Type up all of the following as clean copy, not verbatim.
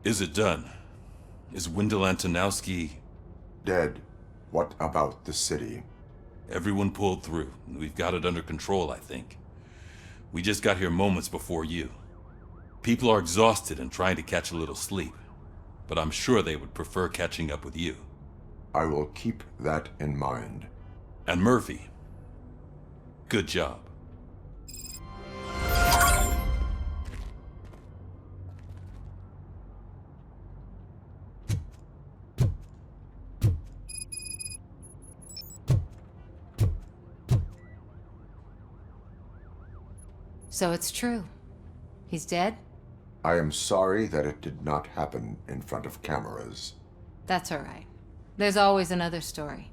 Is it done? Is Wendell Antonowski... Dead. What about the city? Everyone pulled through. We've got it under control, I think. We just got here moments before you. People are exhausted and trying to catch a little sleep. But I'm sure they would prefer catching up with you. I will keep that in mind. And Murphy, good job. So it's true. He's dead? I am sorry that it did not happen in front of cameras. That's all right. There's always another story.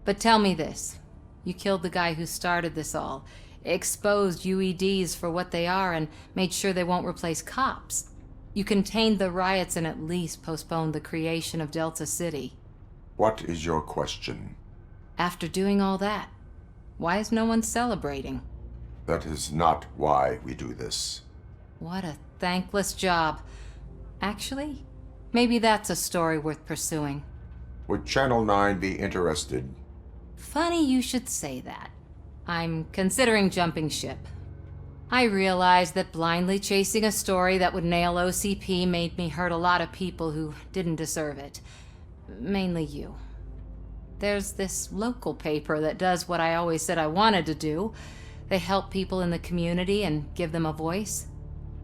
But tell me this. You killed the guy who started this all, exposed UEDs for what they are, and made sure they won't replace cops. You contained the riots and at least postponed the creation of Delta City. What is your question? After doing all that, why is no one celebrating? That is not why we do this. What a thankless job. Actually, maybe that's a story worth pursuing. Would Channel 9 be interested? Funny you should say that. I'm considering jumping ship. I realized that blindly chasing a story that would nail OCP made me hurt a lot of people who didn't deserve it. Mainly you. There's this local paper that does what I always said I wanted to do. They help people in the community and give them a voice.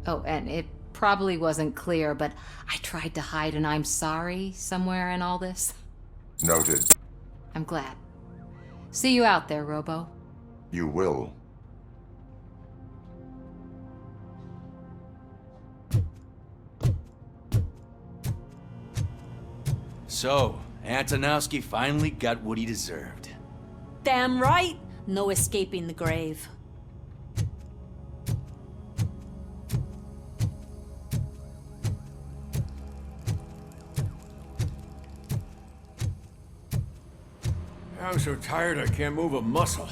Oh, and it probably wasn't clear, but I tried to hide an I'm sorry somewhere in all this. Noted. I'm glad. See you out there, Robo. You will. So, Antonowski finally got what he deserved. Damn right! No escaping the grave. I'm so tired I can't move a muscle.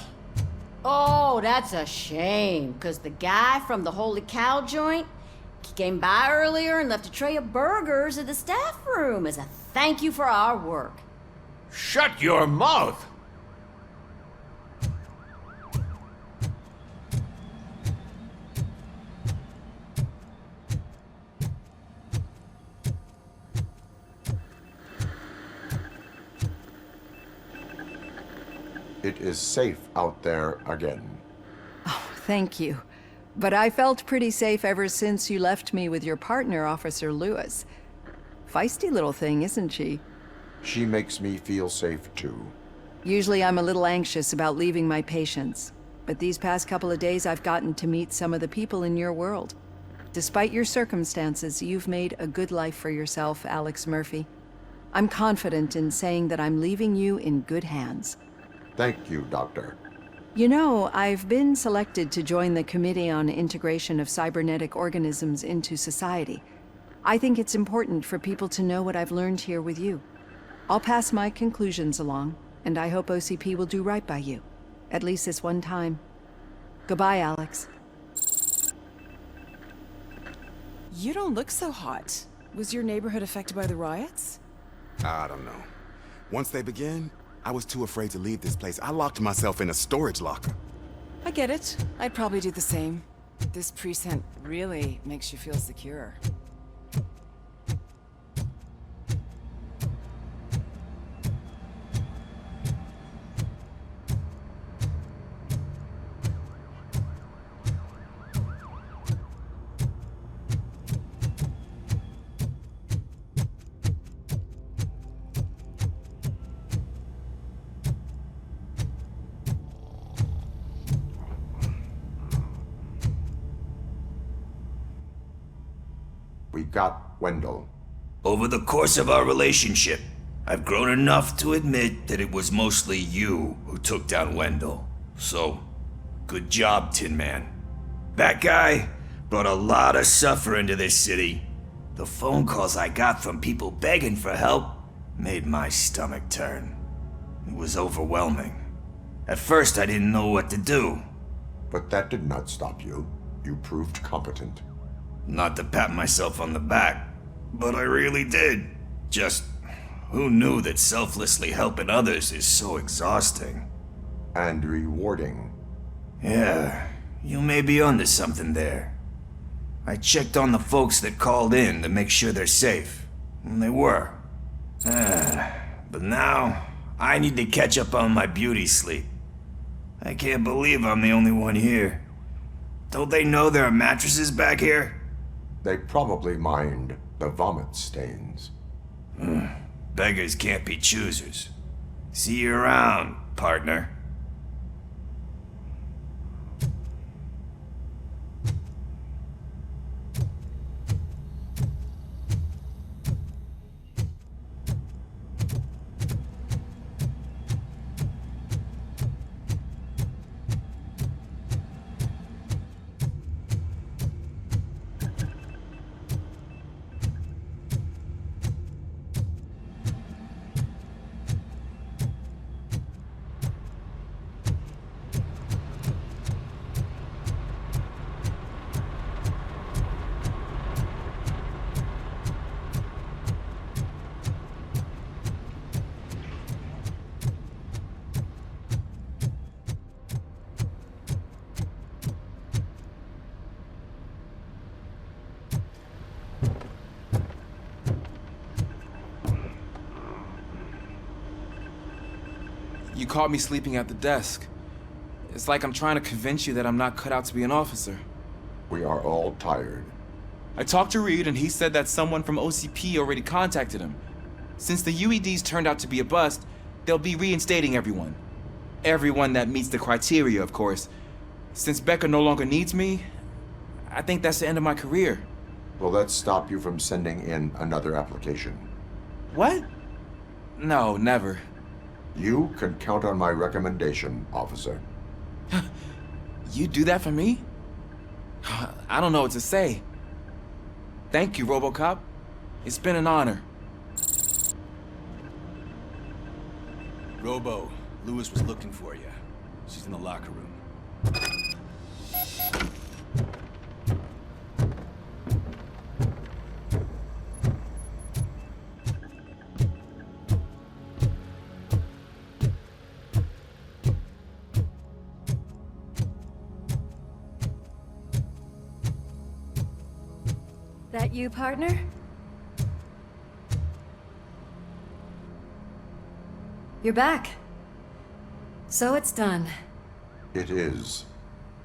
Oh, that's a shame, because the guy from the Holy Cow joint, he came by earlier and left a tray of burgers at the staff room as a thank you for our work. Shut your mouth! It is safe out there again. Oh, thank you. But I felt pretty safe ever since you left me with your partner, Officer Lewis. Feisty little thing, isn't she? She makes me feel safe too. Usually I'm a little anxious about leaving my patients, but these past couple of days I've gotten to meet some of the people in your world. Despite your circumstances, you've made a good life for yourself, Alex Merfy. I'm confident in saying that I'm leaving you in good hands. Thank you, Doctor. You know, I've been selected to join the Committee on Integration of Cybernetic Organisms into Society. I think it's important for people to know what I've learned here with you. I'll pass my conclusions along, and I hope OCP will do right by you. At least this one time. Goodbye, Alex. You don't look so hot. Was your neighborhood affected by the riots? I don't know. Once they begin, I was too afraid to leave this place. I locked myself in a storage locker. I get it. I'd probably do the same. This precinct really makes you feel secure. We got Wendell. Over the course of our relationship, I've grown enough to admit that it was mostly you who took down Wendell. So, good job, Tin Man. That guy brought a lot of suffering to this city. The phone calls I got from people begging for help made my stomach turn. It was overwhelming. At first, I didn't know what to do. But that did not stop you. You proved competent. Not to pat myself on the back, But I really did. Just, who knew that selflessly helping others is so exhausting? And rewarding. Yeah, you may be onto something there. I checked on the folks that called in to make sure they're safe, and they were. But now, I need to catch up on my beauty sleep. I can't believe I'm the only one here. Don't they know there are mattresses back here? They probably mind the vomit stains. Beggars can't be choosers. See you around, partner. You caught me sleeping at the desk. It's like I'm trying to convince you that I'm not cut out to be an officer. We are all tired. I talked to Reed and he said that someone from OCP already contacted him. Since the UEDs turned out to be a bust, they'll be reinstating everyone. Everyone that meets the criteria, of course. Since Becca no longer needs me, I think that's the end of my career. Will that stop you from sending in another application? What? No, never. You can count on my recommendation, officer. You do that for me? I don't know what to say. Thank you, RoboCop. It's been an honor. Robo, Lewis was looking for you. She's in the locker room. That you, partner? You're back. So it's done. It is.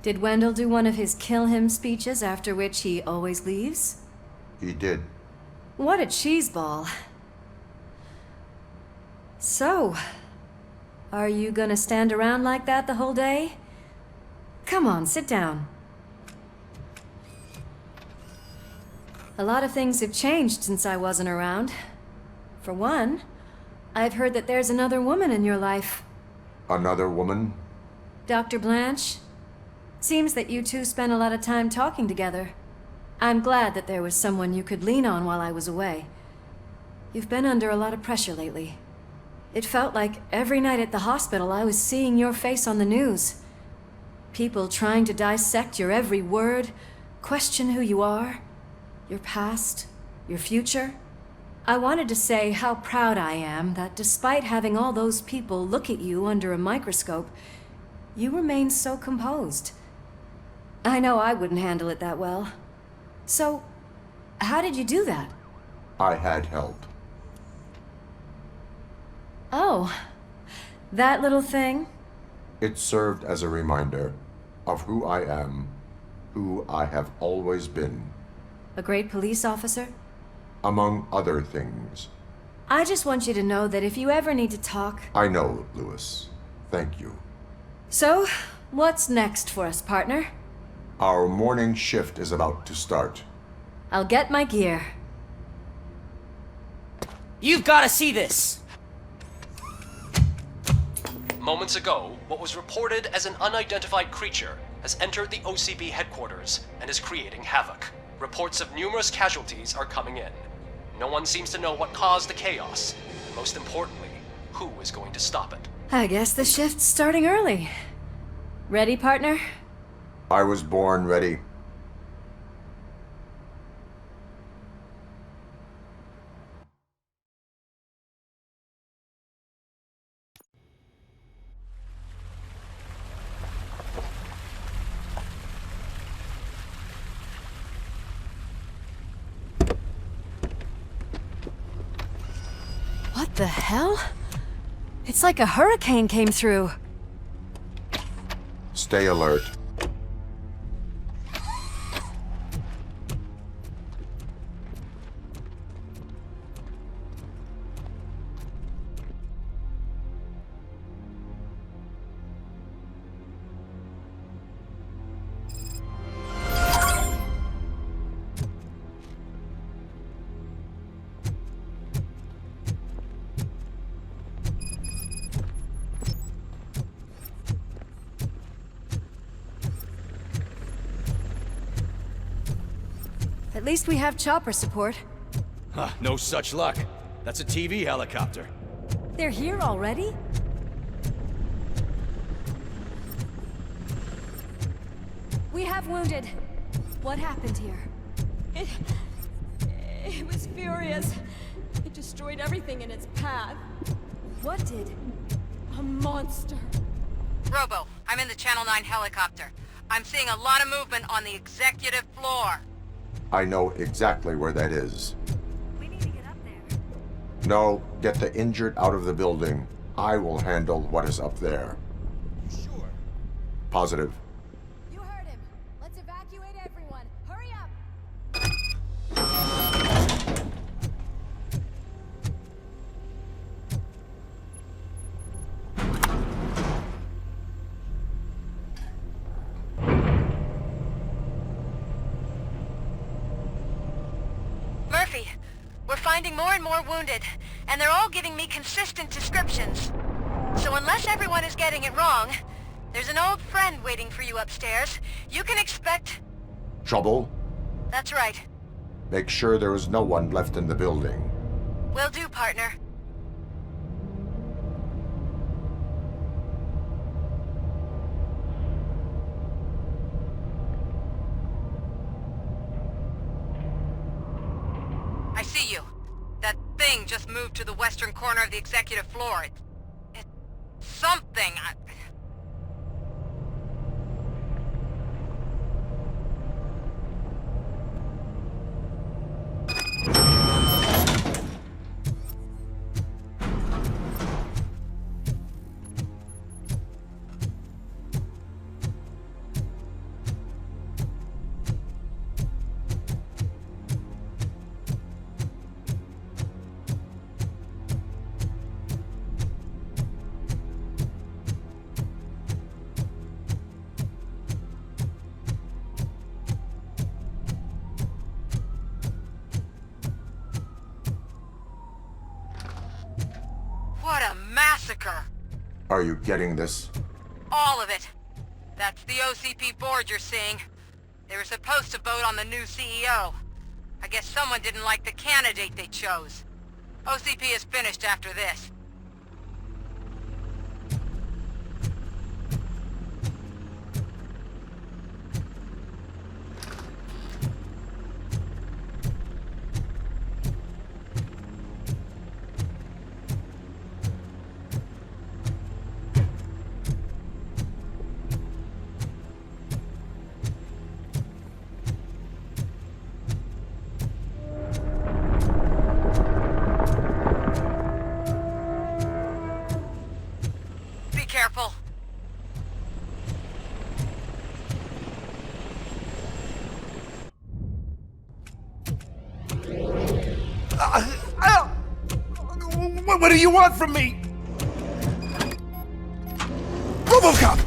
Did Wendell do one of his kill him speeches after which he always leaves? He did. What a cheeseball. So, are you gonna stand around like that the whole day? Come on, sit down. A lot of things have changed since I wasn't around. For one, I've heard that there's another woman in your life. Another woman? Dr. Blanche? Seems that you two spent a lot of time talking together. I'm glad that there was someone you could lean on while I was away. You've been under a lot of pressure lately. It felt like every night at the hospital I was seeing your face on the news. People trying to dissect your every word, question who you are, your past, your future. I wanted to say how proud I am that despite having all those people look at you under a microscope, you remain so composed. I know I wouldn't handle it that well. So, how did you do that? I had help. Oh, that little thing? It served as a reminder of who I am, who I have always been. A great police officer? Among other things. I just want you to know that if you ever need to talk... I know, Lewis. Thank you. So, what's next for us, partner? Our morning shift is about to start. I'll get my gear. You've got to see this! Moments ago, what was reported as an unidentified creature has entered the OCB headquarters and is creating havoc. Reports of numerous casualties are coming in. No one seems to know what caused the chaos, and most importantly, who is going to stop it. I guess the shift's starting early. Ready, partner? I was born ready. The hell? It's like a hurricane came through. Stay alert. At least we have chopper support. Huh, no such luck. That's a TV helicopter. They're here already? We have wounded. What happened here? It was furious. It destroyed everything in its path. What did? A monster. Robo, I'm in the Channel 9 helicopter. I'm seeing a lot of movement on the executive floor. I know exactly where that is. We need to get up there. No, get the injured out of the building. I will handle what is up there. Sure. Positive. You heard him. Let's evacuate everyone. Hurry up. Murphy, we're finding more and more wounded, and they're all giving me consistent descriptions. So unless everyone is getting it wrong, there's an old friend waiting for you upstairs. You can expect... Trouble? That's right. Make sure there is no one left in the building. Will do, partner. I see you. That thing just moved to the western corner of the executive floor. It's something. What a massacre! Are you getting this? All of it. That's the OCP board you're seeing. They were supposed to vote on the new CEO. I guess someone didn't like the candidate they chose. OCP is finished after this. Careful. What do you want from me? RoboCop!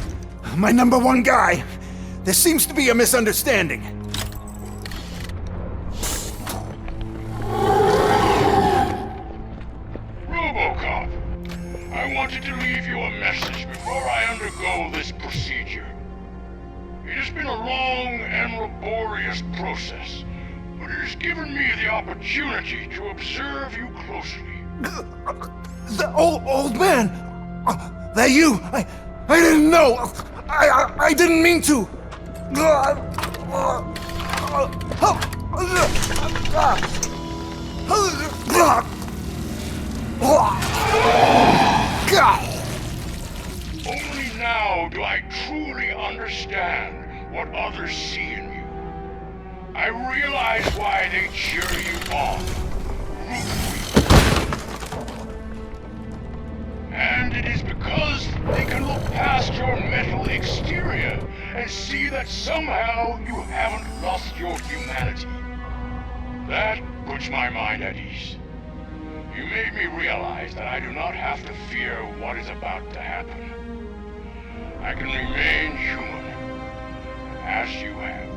My #1 guy. There seems to be a misunderstanding. RoboCop, I wanted to leave you a message before I undergo this procedure. It has been a long and laborious process, but it has given me the opportunity to observe you closely. The old man! That you? I didn't know! I didn't mean to! Only now do I truly understand what others see in you. I realize why they cheer you on, root for you. And it is because they can look past your metal exterior and see that somehow you haven't lost your humanity. That puts my mind at ease. You made me realize that I do not have to fear what is about to happen. I can remain human, as you have.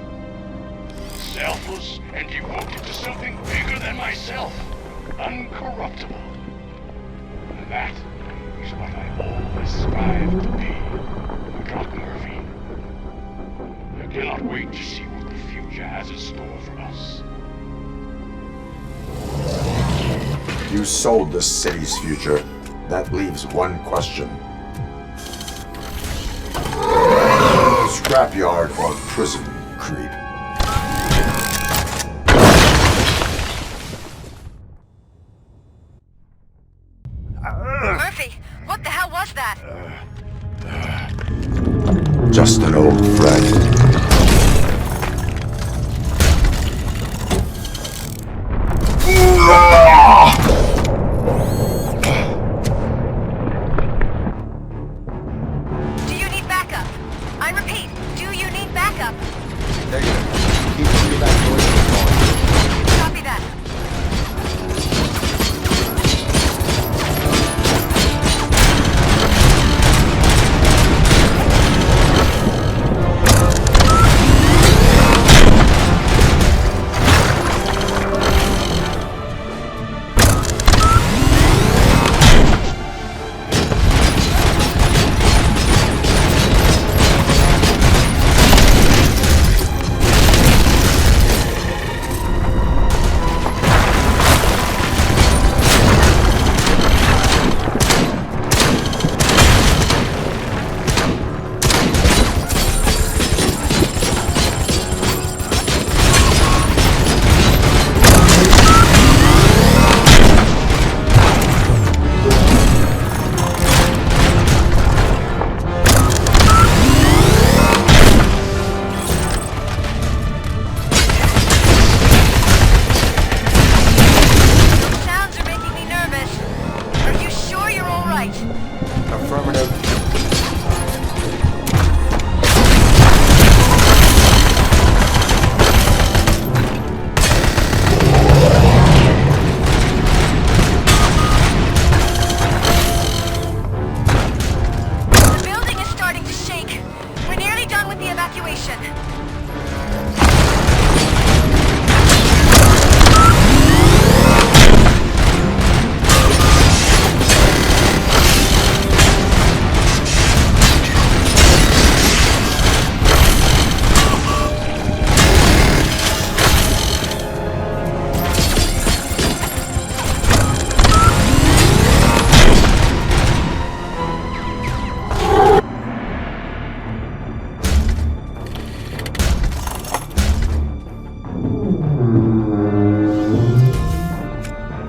Selfless and devoted to something bigger than myself. Uncorruptible. And that is what I always strive to be, Doc Murphy. I cannot wait to see what the future has in store for us. You sold the city's future. That leaves one question. Scrapyard or prison, creep? Murphy, what the hell was that? Just an old friend. Do you need backup? I repeat, do you need backup? Negative. Keep moving back towards the phone. Copy that.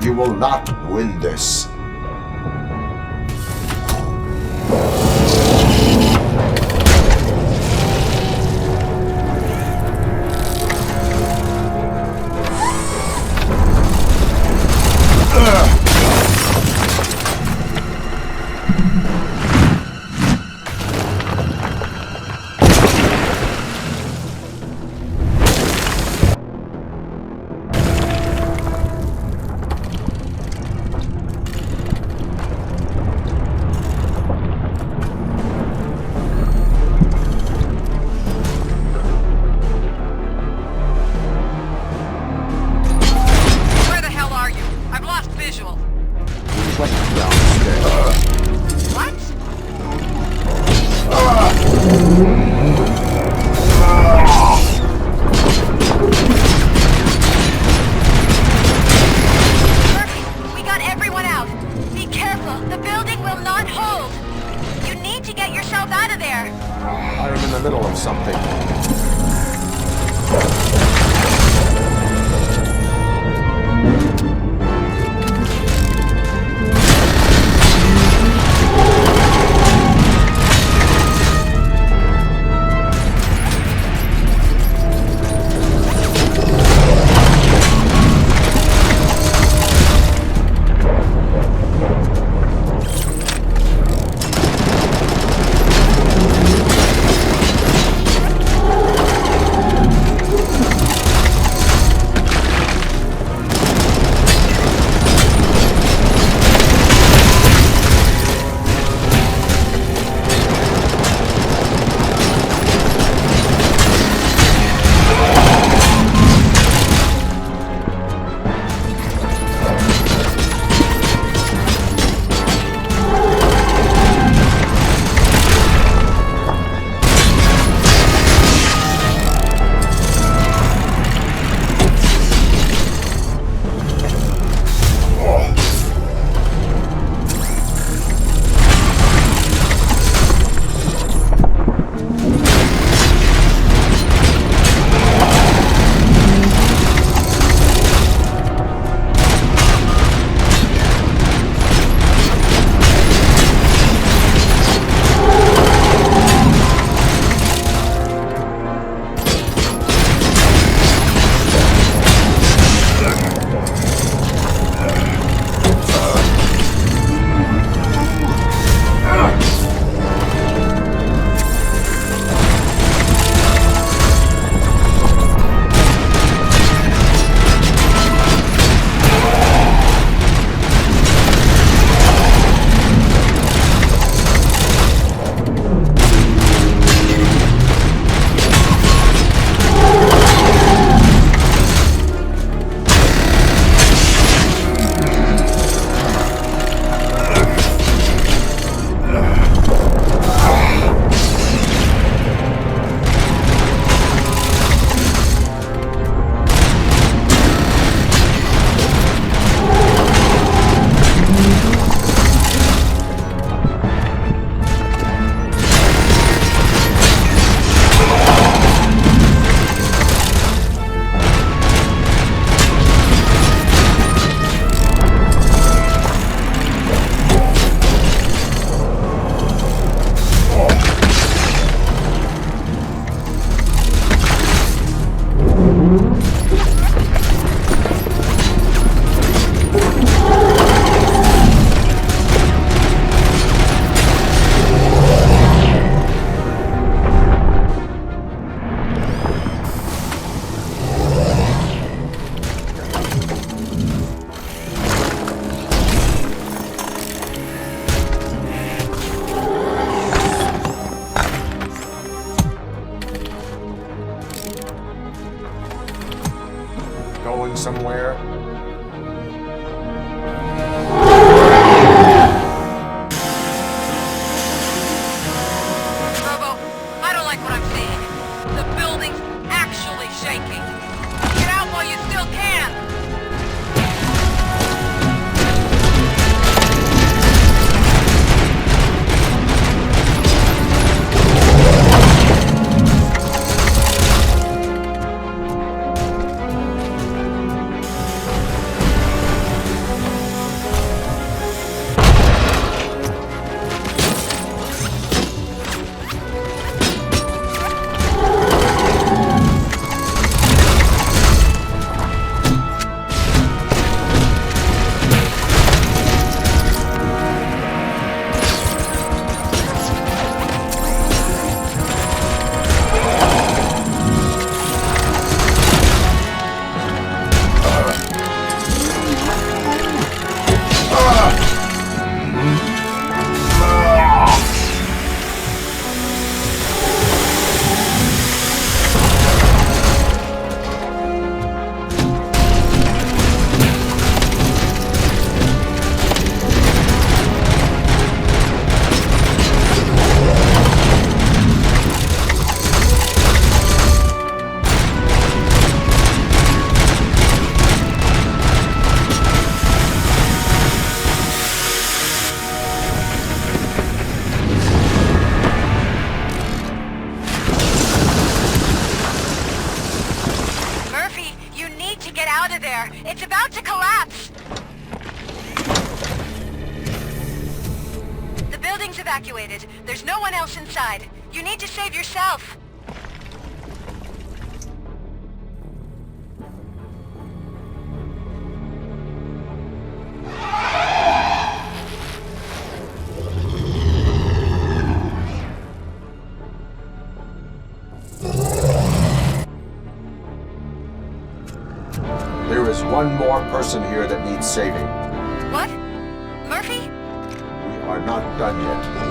You will not win this. Going somewhere? Robo, I don't like what I'm seeing. The building's actually shaking. Get out while you still can! It's about to collapse! The building's evacuated. There's no one else inside. You need to save yourself. There is one more person here that needs saving. What? Murphy? We are not done yet.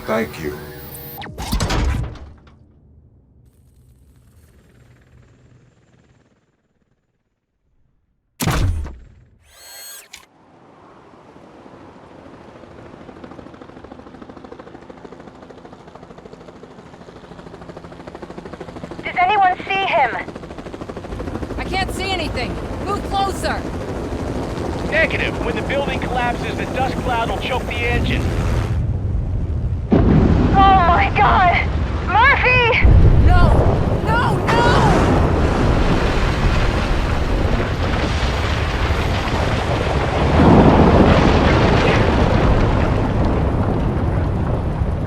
Thank you. Does anyone see him? I can't see anything. Move closer. Negative. When the building collapses, the dust cloud will choke the engine. Oh my god! Murphy! No! No! No!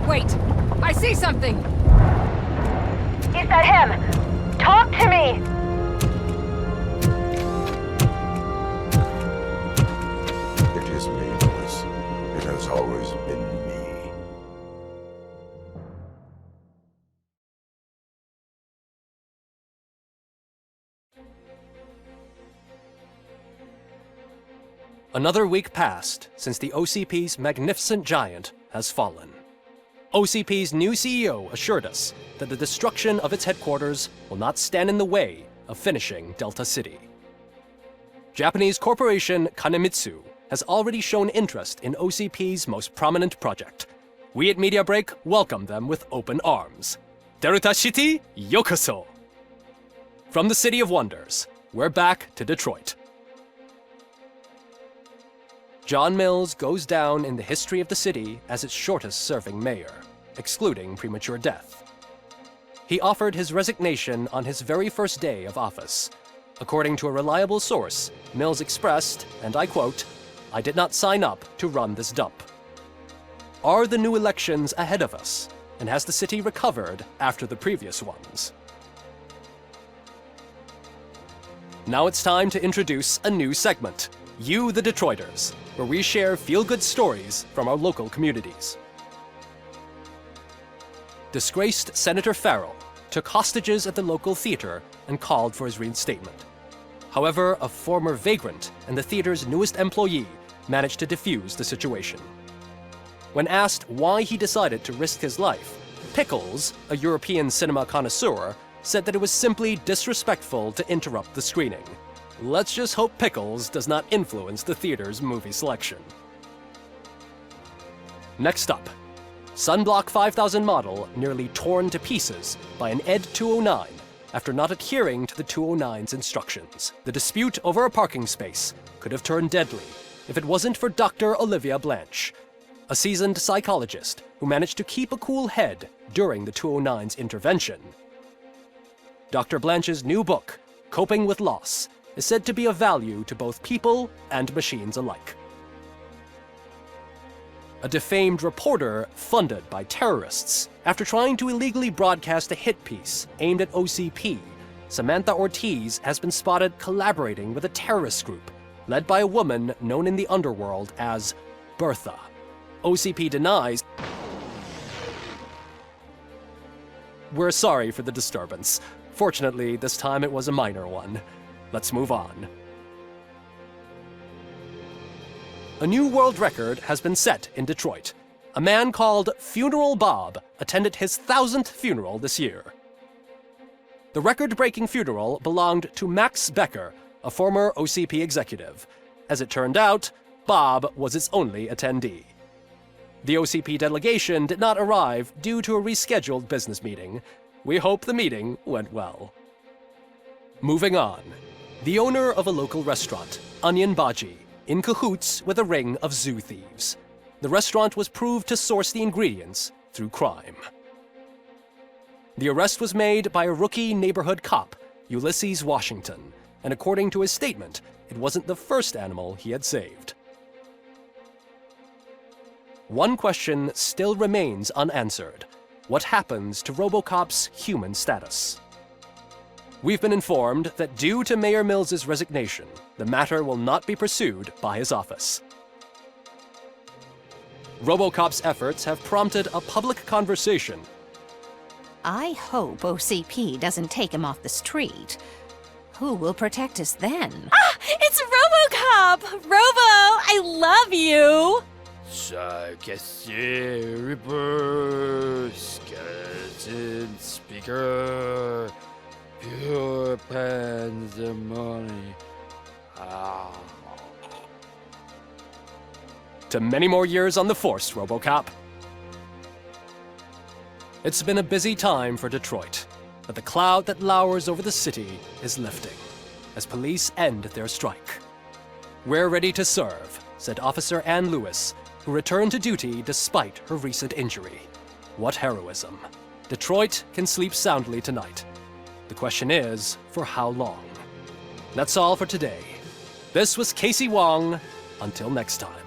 Wait! I see something! Is that him? Talk to me! It is me, Lois. It has always been me. Another week passed since the OCP's magnificent giant has fallen. OCP's new CEO assured us that the destruction of its headquarters will not stand in the way of finishing Delta City. Japanese corporation Kanemitsu has already shown interest in OCP's most prominent project. We at Media Break welcome them with open arms. Delta City, yokoso! From the City of Wonders, we're back to Detroit. John Mills goes down in the history of the city as its shortest-serving mayor, excluding premature death. He offered his resignation on his very first day of office. According to a reliable source, Mills expressed, and I quote, "I did not sign up to run this dump." Are the new elections ahead of us? And has the city recovered after the previous ones? Now it's time to introduce a new segment, You the Detroiters, where we share feel-good stories from our local communities. Disgraced Senator Farrell took hostages at the local theater and called for his reinstatement. However, a former vagrant and the theater's newest employee managed to defuse the situation. When asked why he decided to risk his life, Pickles, a European cinema connoisseur, said that it was simply disrespectful to interrupt the screening. Let's just hope Pickles does not influence the theater's movie selection. Next up, Sunblock 5000 model nearly torn to pieces by an Ed 209 after not adhering to the 209's instructions. The dispute over a parking space could have turned deadly if it wasn't for Dr. Olivia Blanche, a seasoned psychologist who managed to keep a cool head during the 209's intervention. Dr. Blanche's new book, Coping with Loss, is said to be of value to both people and machines alike. A defamed reporter funded by terrorists after trying to illegally broadcast a hit piece aimed at OCP, Samantha Ortiz has been spotted collaborating with a terrorist group led by a woman known in the underworld as Bertha. OCP denies. We're sorry for the disturbance. Fortunately, this time it was a minor one. Let's move on. A new world record has been set in Detroit. A man called Funeral Bob attended his 1000th funeral this year. The record-breaking funeral belonged to Max Becker, a former OCP executive. As it turned out, Bob was its only attendee. The OCP delegation did not arrive due to a rescheduled business meeting. We hope the meeting went well. Moving on. The owner of a local restaurant, Onion Baji, in cahoots with a ring of zoo thieves. The restaurant was proved to source the ingredients through crime. The arrest was made by a rookie neighborhood cop, Ulysses Washington, and according to his statement, it wasn't the first animal he had saved. One question still remains unanswered. What happens to RoboCop's human status? We've been informed that due to Mayor Mills's resignation, the matter will not be pursued by his office. RoboCop's efforts have prompted a public conversation. I hope OCP doesn't take him off the street. Who will protect us then? Ah! It's RoboCop! Robo, I love you! Reaper, skeleton speaker, pure pandemonium. To many more years on the force, RoboCop. It's been a busy time for Detroit, but the cloud that lowers over the city is lifting as police end their strike. We're ready to serve, said Officer Ann Lewis, who returned to duty despite her recent injury. What heroism. Detroit can sleep soundly tonight. The question is, for how long? That's all for today. This was Casey Wong. Until next time.